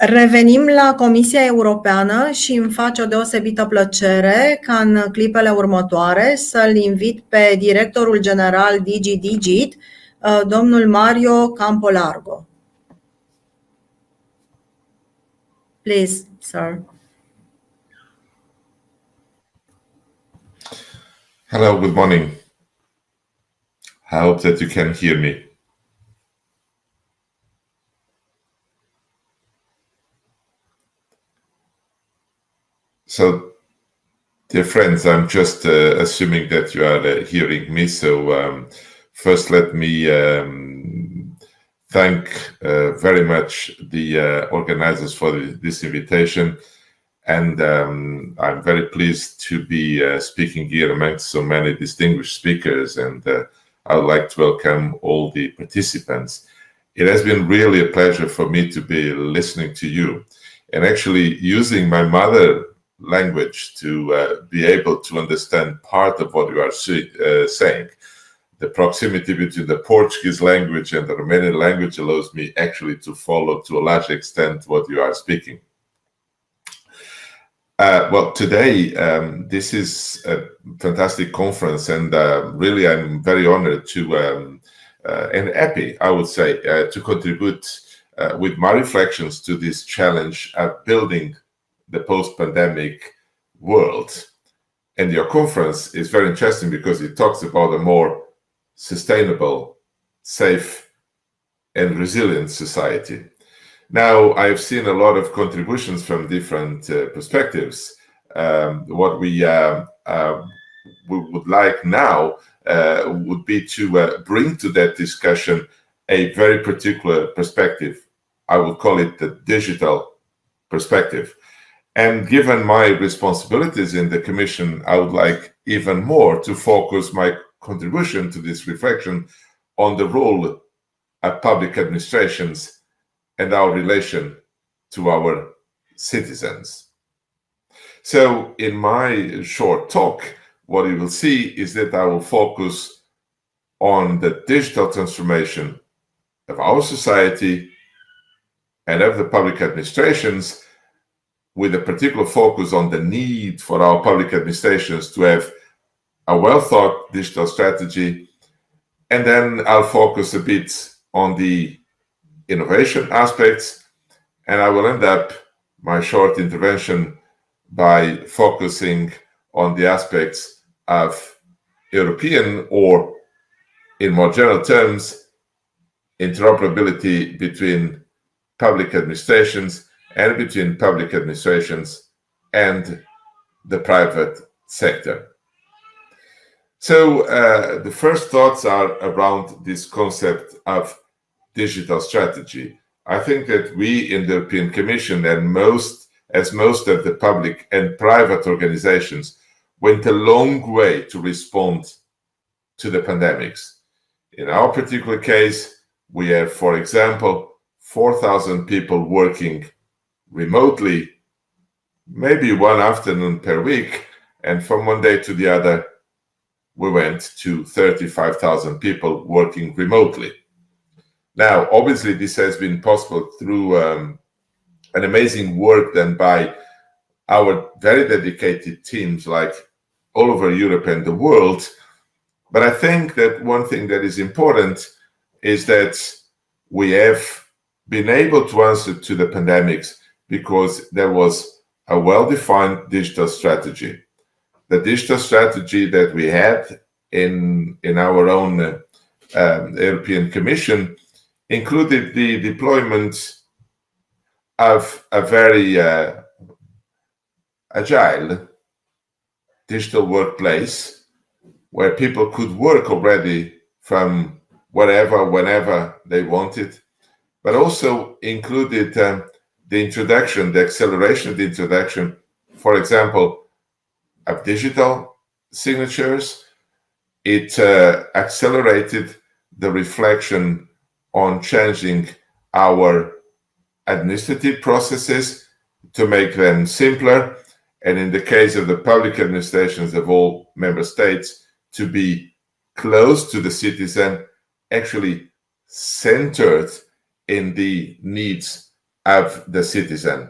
Revenim la Comisia Europeană și îmi face o deosebită plăcere ca în clipele următoare să-l invit pe directorul general DG, domnul Mario Campolargo. Please, sir. Hello, good morning. I hope that you can hear me. So, dear friends, I'm just assuming that you are hearing me. So, first let me thank very much the organizers for this invitation. And I'm very pleased to be speaking here amongst so many distinguished speakers. And I would like to welcome all the participants. It has been really a pleasure for me to be listening to you and actually using my mother language to be able to understand part of what you are saying. The proximity between the Portuguese language and the Romanian language allows me actually to follow to a large extent what you are speaking. Well, today, this is a fantastic conference, and really I'm very honored to, and happy, I would say, to contribute with my reflections to this challenge of building the post-pandemic world. And your conference is very interesting because it talks about a more sustainable, safe, and resilient society. Now, I've seen a lot of contributions from different perspectives. What we would like now would be to bring to that discussion a very particular perspective. I would call it the digital perspective. And given my responsibilities in the Commission, I would like even more to focus my contribution to this reflection on the role of public administrations and our relation to our citizens. So in my short talk, what you will see is that I will focus on the digital transformation of our society and of the public administrations, with a particular focus on the need for our public administrations to have a well-thought digital strategy. And then I'll focus a bit on the innovation aspects, and I will end up my short intervention by focusing on the aspects of European, or in more general terms, interoperability between public administrations and between public administrations and the private sector. So the first thoughts are around this concept of digital strategy. I think that we in the European Commission and most of the public and private organizations went a long way to respond to the pandemics. In our particular case, we have, for example, 4,000 people working remotely, maybe one afternoon per week, and from one day to the other, we went to 35,000 people working remotely. Now, obviously, this has been possible through an amazing work done by our very dedicated teams, like all over Europe and the world. But I think that one thing that is important is that we have been able to answer to the pandemics because there was a well-defined digital strategy. The digital strategy that we had in our own European Commission included the deployment of a very agile digital workplace where people could work already from wherever, whenever they wanted, but also included the introduction, the acceleration of the introduction, for example, of digital signatures. It accelerated the reflection on changing our administrative processes to make them simpler, and in the case of the public administrations of all member states, to be close to the citizen, actually centered in the needs of the citizen.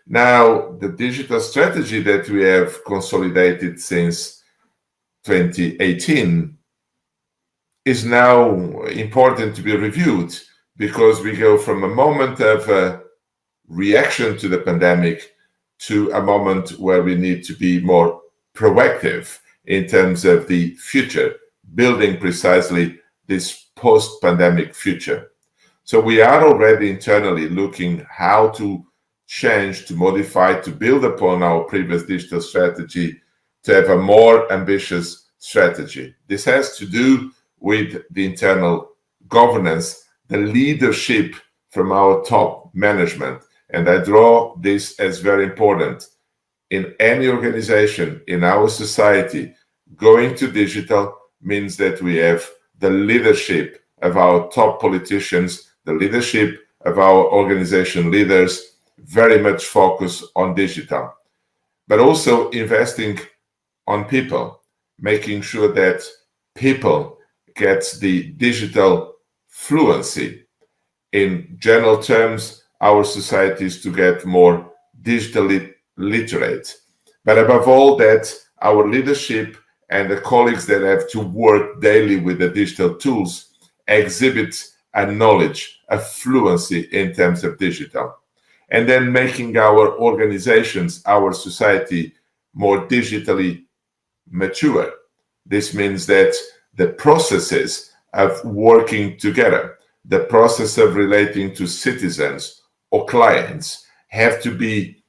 Now, the digital strategy that we have consolidated since 2018 is now important to be reviewed, because we go from a moment of reaction to the pandemic to a moment where we need to be more proactive in terms of the future, building precisely this post-pandemic future. So we are already internally looking how to change, to modify, to build upon our previous digital strategy to have a more ambitious strategy. This has to do with the internal governance, the leadership from our top management. And I draw this as very important. In any organization, in our society, going to digital means that we have the leadership of our top politicians, the leadership of our organization leaders, very much focused on digital, but also investing on people, making sure that people get the digital fluency. In general terms, our society is to get more digitally literate, but above all that, our leadership and the colleagues that have to work daily with the digital tools exhibit a knowledge, a fluency in terms of digital. And then making our organizations, our society more digitally mature. This means that the processes of working together, the process of relating to citizens or clients have to be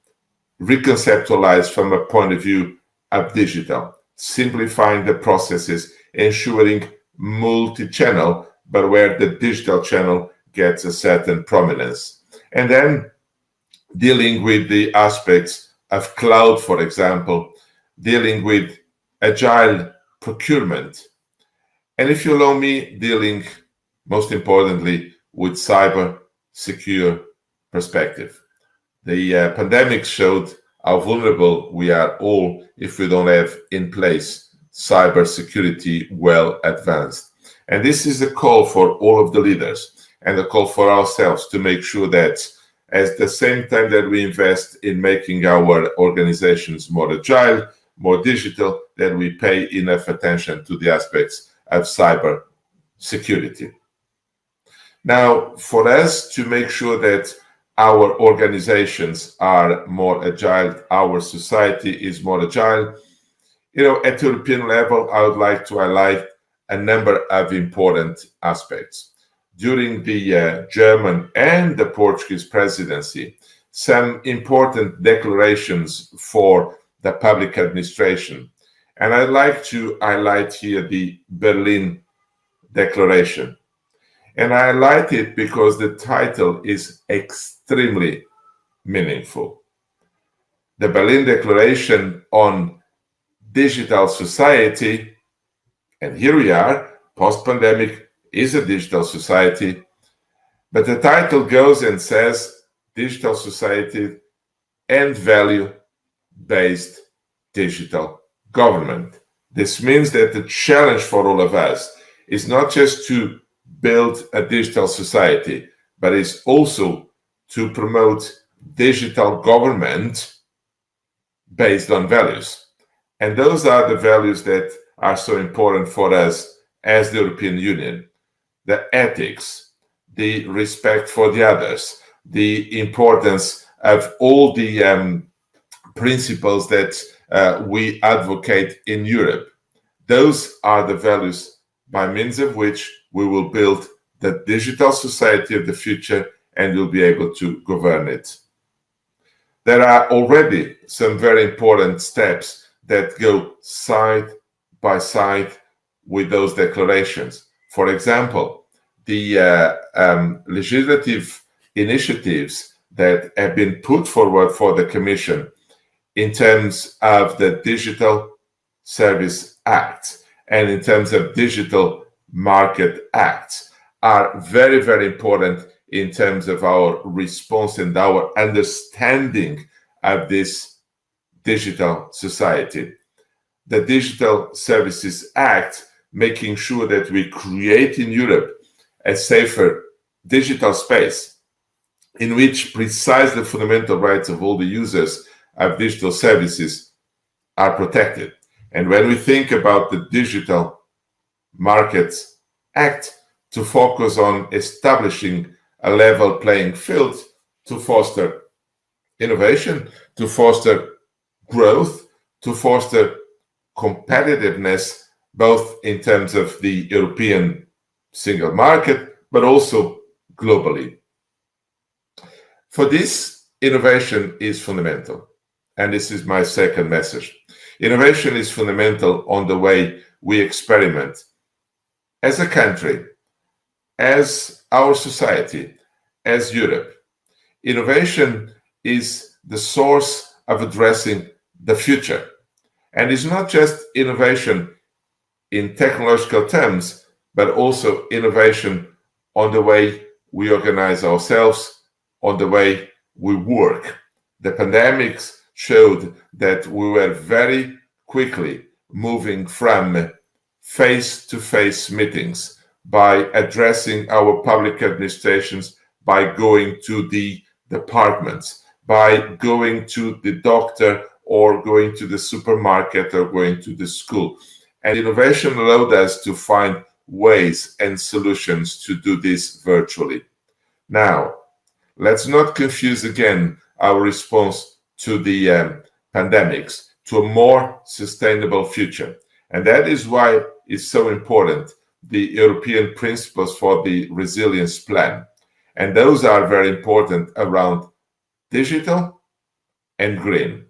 reconceptualized from a point of view of digital, simplifying the processes, ensuring multi-channel, but where the digital channel gets a certain prominence. And then dealing with the aspects of cloud, for example, dealing with agile procurement. And if you allow me, dealing most importantly with cyber secure perspective. The pandemic showed how vulnerable we are all if we don't have in place cyber security well advanced. And this is a call for all of the leaders and a call for ourselves to make sure that at the same time that we invest in making our organizations more agile, more digital, that we pay enough attention to the aspects of cyber security. Now, for us to make sure that our organizations are more agile, our society is more agile, at European level, I would like to highlight a number of important aspects. During the German and the Portuguese presidency, some important declarations for the public administration. And I'd like to highlight here the Berlin Declaration. And I highlight it because the title is extremely meaningful. The Berlin Declaration on Digital Society, and here we are, post-pandemic is a digital society, but the title goes and says digital society and value-based digital government. This means that the challenge for all of us is not just to build a digital society, but is also to promote digital government based on values. And those are the values that are so important for us as the European Union. The ethics, the respect for the others, the importance of all the principles that we advocate in Europe. Those are the values by means of which we will build the digital society of the future and will be able to govern it. There are already some very important steps that go side by side with those declarations. For example, the legislative initiatives that have been put forward for the Commission in terms of the Digital Service Act and in terms of Digital Market Act are very, very important in terms of our response and our understanding of this digital society. The Digital Services Act, making sure that we create in Europe a safer digital space, in which precisely the fundamental rights of all the users of digital services are protected. And when we think about the Digital Markets Act, to focus on establishing a level playing field to foster innovation, to foster growth, to foster competitiveness, both in terms of the European single market, but also globally. For this, innovation is fundamental. And this is my second message. Innovation is fundamental on the way we experiment as a country, as our society, as Europe. Innovation is the source of addressing the future. And it's not just innovation in technological terms, but also innovation on the way we organize ourselves, on the way we work. The pandemics showed that we were very quickly moving from face-to-face meetings by addressing our public administrations, by going to the departments, by going to the doctor or going to the supermarket or going to the school. And innovation allowed us to find ways and solutions to do this virtually. Now, let's not confuse again our response to the pandemics, to a more sustainable future. And that is why it's so important, the European principles for the resilience plan. And those are very important around digital and green.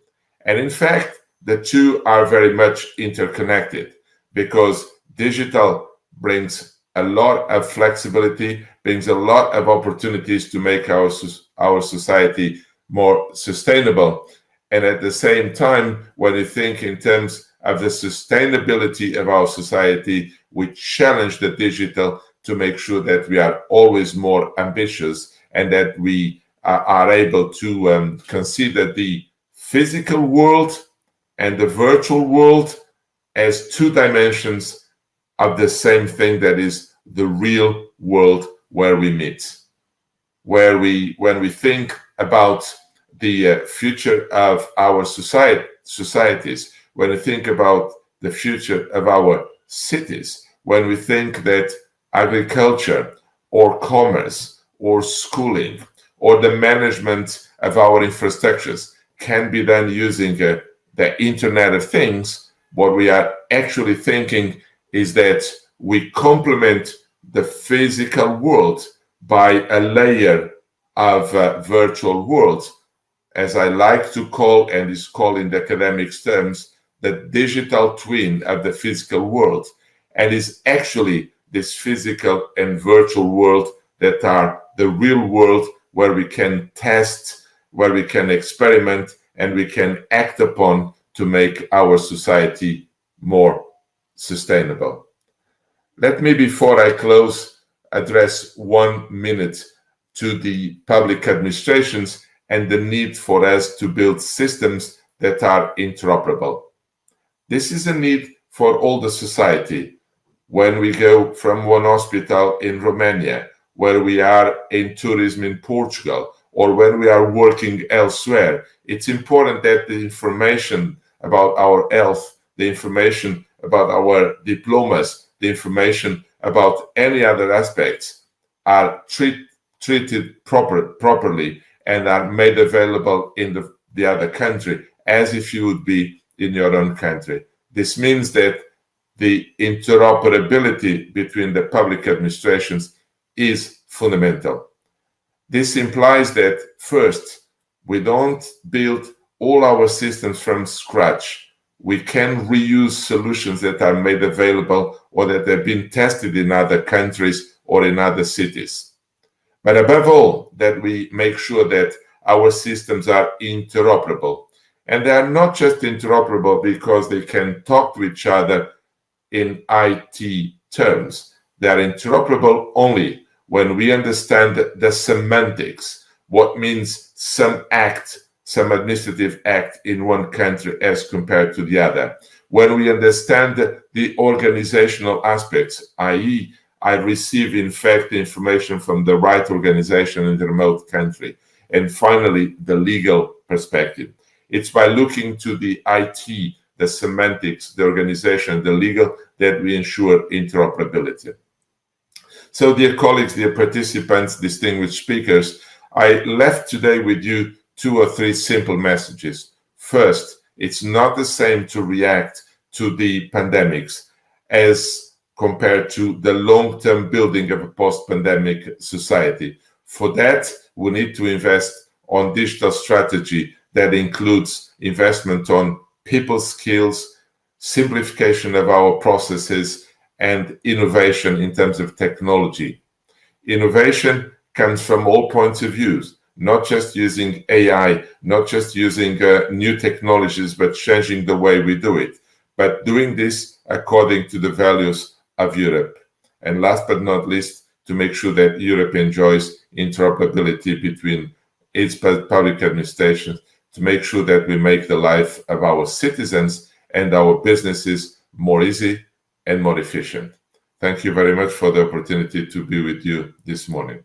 And in fact, the two are very much interconnected, because digital brings a lot of flexibility, brings a lot of opportunities to make our society more sustainable. And at the same time, when you think in terms of the sustainability of our society, we challenge the digital to make sure that we are always more ambitious and that we are able to consider the physical world and the virtual world as two dimensions of the same thing, that is the real world where we meet, when we think about the future of our societies, when we think about the future of our cities, when we think that agriculture or commerce or schooling or the management of our infrastructures can be done using the Internet of Things, what we are actually thinking is that we complement the physical world by a layer of virtual worlds, as I like to call, and is called in the academics terms, the digital twin of the physical world. And is actually this physical and virtual world that are the real world where we can test, where we can experiment, and we can act upon to make our society more sustainable. Let me, before I close, address 1 minute to the public administrations and the need for us to build systems that are interoperable. This is a need for all the society. When we go from one hospital in Romania, where we are in tourism in Portugal, or when we are working elsewhere, it's important that the information about our health, the information about our diplomas, the information about any other aspects are treated properly and are made available in the other country as if you would be in your own country. This means that the interoperability between the public administrations is fundamental. This implies that, first, we don't build all our systems from scratch. We can reuse solutions that are made available or that have been tested in other countries or in other cities. But above all, that we make sure that our systems are interoperable. And they are not just interoperable because they can talk to each other in IT terms. They are interoperable only when we understand the semantics, what means some act, some administrative act in one country as compared to the other. When we understand the organizational aspects, i.e., I receive, in fact, information from the right organization in the remote country. And finally, the legal perspective. It's by looking to the IT, the semantics, the organization, the legal, that we ensure interoperability. So, dear colleagues, dear participants, distinguished speakers, I left today with you 2 or 3 simple messages. First, it's not the same to react to the pandemics as compared to the long-term building of a post-pandemic society. For that, we need to invest on digital strategy that includes investment on people skills, simplification of our processes, and innovation in terms of technology. Innovation comes from all points of view, not just using AI, not just using new technologies, but changing the way we do it, but doing this according to the values of Europe. And last but not least, to make sure that Europe enjoys interoperability between its public administrations, to make sure that we make the life of our citizens and our businesses more easy and more efficient. Thank you very much for the opportunity to be with you this morning.